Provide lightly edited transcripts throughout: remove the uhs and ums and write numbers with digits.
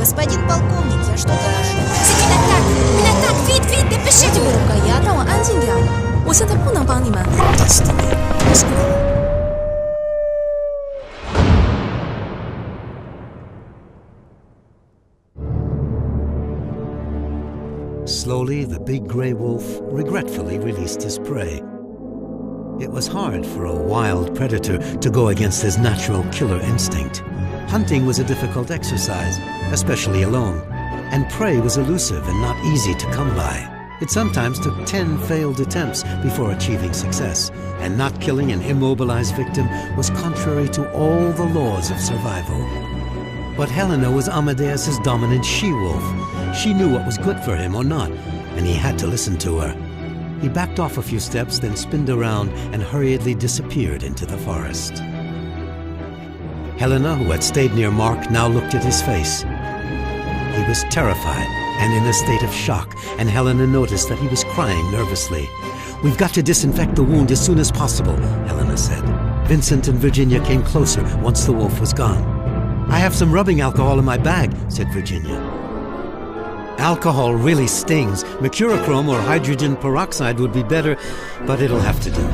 Господин полковник, я что-то нашел. Вид, дépêchez-vous. 这个人高压，让我安静点。我现在不能帮你们。 Destiny. Let's go. Slowly, the big gray wolf regretfully released his prey. It was hard for a wild predator to go against his natural killer instinct. Hunting was a difficult exercise, especially alone, and prey was elusive and not easy to come by. It sometimes took 10 failed attempts before achieving success, and not killing an immobilized victim was contrary to all the laws of survival. But Helena was Amadeus's dominant she-wolf. She knew what was good for him or not, and he had to listen to her. He backed off a few steps, then spinned around and hurriedly disappeared into the forest. Helena, who had stayed near Mark, now looked at his face. He was terrified and in a state of shock, and Helena noticed that he was crying nervously. "We've got to disinfect the wound as soon as possible," Helena said. Vincent and Virginia came closer once the wolf was gone. "I have some rubbing alcohol in my bag," said Virginia. "Alcohol really stings. Mercurochrome or hydrogen peroxide would be better, but it'll have to do."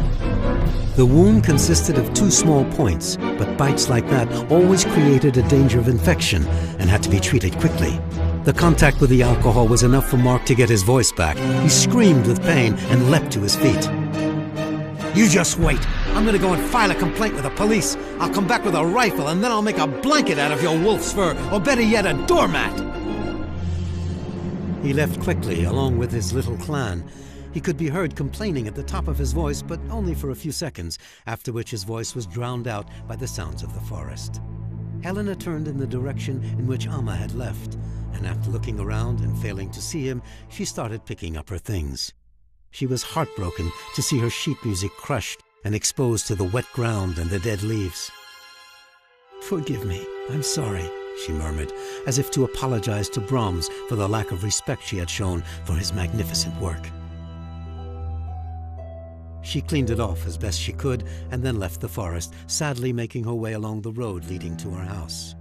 The wound consisted of 2 small points, but bites like that always created a danger of infection and had to be treated quickly. The contact with the alcohol was enough for Mark to get his voice back. He screamed with pain and leapt to his feet. "You just wait. I'm gonna go and file a complaint with the police. I'll come back with a rifle and then I'll make a blanket out of your wolf's fur, or better yet, a doormat." He left quickly, along with his little clan. He could be heard complaining at the top of his voice, but only for a few seconds, after which his voice was drowned out by the sounds of the forest. Helena turned in the direction in which Amma had left, and after looking around and failing to see him, she started picking up her things. She was heartbroken to see her sheet music crushed and exposed to the wet ground and the dead leaves. "Forgive me, I'm sorry," she murmured, as if to apologize to Brahms for the lack of respect she had shown for his magnificent work. She cleaned it off as best she could and then left the forest, sadly making her way along the road leading to her house.